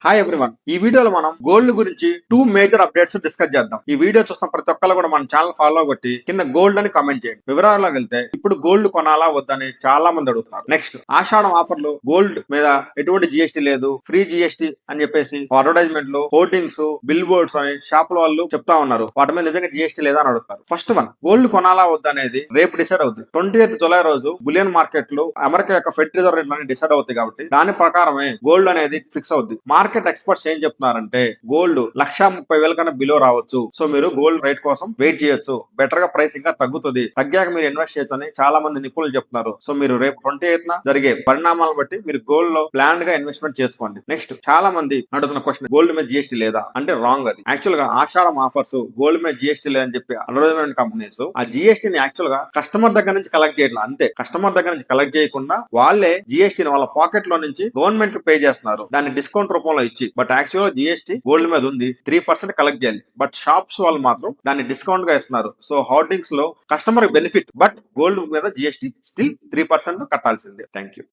Hi everyone. ఈ వీడియోలో మనం గోల్డ్ గురించి 2 మేజర్ అప్డేట్స్ డిస్కస్ చేద్దాం. ఈ వీడియో చూస్తున్న ప్రతి ఒక్కరు కూడా మన ఛానల్ ఫాలో కొట్టి కింద గోల్డ్ అని కామెంట్ చేయండి. వివరాల్లోకి వెళ్తే ఇప్పుడు గోల్డ్ కొనాలా వద్దని చాలా మంది అడుగుతున్నారు. నెక్స్ట్, ఆషాఢం ఆఫర్లు గోల్డ్ మీద ఎటువంటి జిఎస్టీ లేదు, ఫ్రీ జిఎస్టీ అని చెప్పేసి అడ్వర్టైజ్మెంట్లు, హోర్డింగ్స్, బిల్ బోర్డ్స్ అని షాపుల వాళ్ళు చెప్తా ఉన్నారు. వాటి మీద నిజంగా జిఎస్టీ లేదా అని అడుగుతారు. ఫస్ట్ వన్, గోల్డ్ కొనాలా వద్ద అనేది రేపు డిసైడ్ అవుతుంది. 28th జులై రోజు బులియన్ మార్కెట్లు అమెరికా యొక్క ఫెడ్ రిజర్వ్ రేట్ డిసైడ్ అవుతాయి కాబట్టి దాని ప్రకారమే గోల్డ్ అనేది ఫిక్స్ అవుతుంది. మార్కెట్ ఎక్స్పర్ట్స్ ఏం చెప్తున్నారంటే గోల్డ్ 1,30,000 కన్నా బిలో రావచ్చు. సో మీరు గోల్డ్ రేట్ కోసం వెయిట్ చేయొచ్చు. బెటర్ గా ప్రైస్ ఇంకా తగ్గుతుంది. తగ్గాక మీరు ఇన్వెస్ట్ చేయొచ్చని చాలా మంది నిపుణులు చెప్తున్నారు. సో మీరు రేపు 28th జరిగే పరిణామాలను బట్టి మీరు గోల్డ్ లో ప్లాన్ గా ఇన్వెస్ట్మెంట్ చేసుకోండి. నెక్స్ట్, చాలా మంది అడుగుతున్న క్వశ్చన్, గోల్డ్ మీద జిఎస్టీ లేదా అంటే రాంగ్. అది యాక్చువల్ గా ఆషాఢం ఆఫర్స్ గోల్డ్ మీద జిఎస్టీ లేదని చెప్పి అడ్వర్టైజ్మెంట్ కంపెనీస్ ఆ జిఎస్టీని యాక్చువల్ గా కస్టమర్ దగ్గర నుంచి కలెక్ట్ చేయట్లేదు. అంతే, కస్టమర్ దగ్గర నుంచి కలెక్ట్ చేయకుండా వాళ్ళే జిఎస్టీని వాళ్ళ పాకెట్ లో నుంచి గవర్నమెంట్ పే చేస్తున్నారు, దాన్ని డిస్కౌంట్ రూపంలో ఇచ్చి. బట్ యాక్చువల్ జిఎస్టీ గోల్డ్ మీద ఉంది, 3% కలెక్ట్ చేయాలి. బట్ షాప్స్ వాళ్ళు మాత్రం దాన్ని డిస్కౌంట్ గా ఇస్తున్నారు. సో హోర్డింగ్స్ లో కస్టమర్ బెనిఫిట్, బట్ గోల్డ్ మీద జిఎస్టీ స్టిల్ 3% కట్టాల్సిందే. Thank you.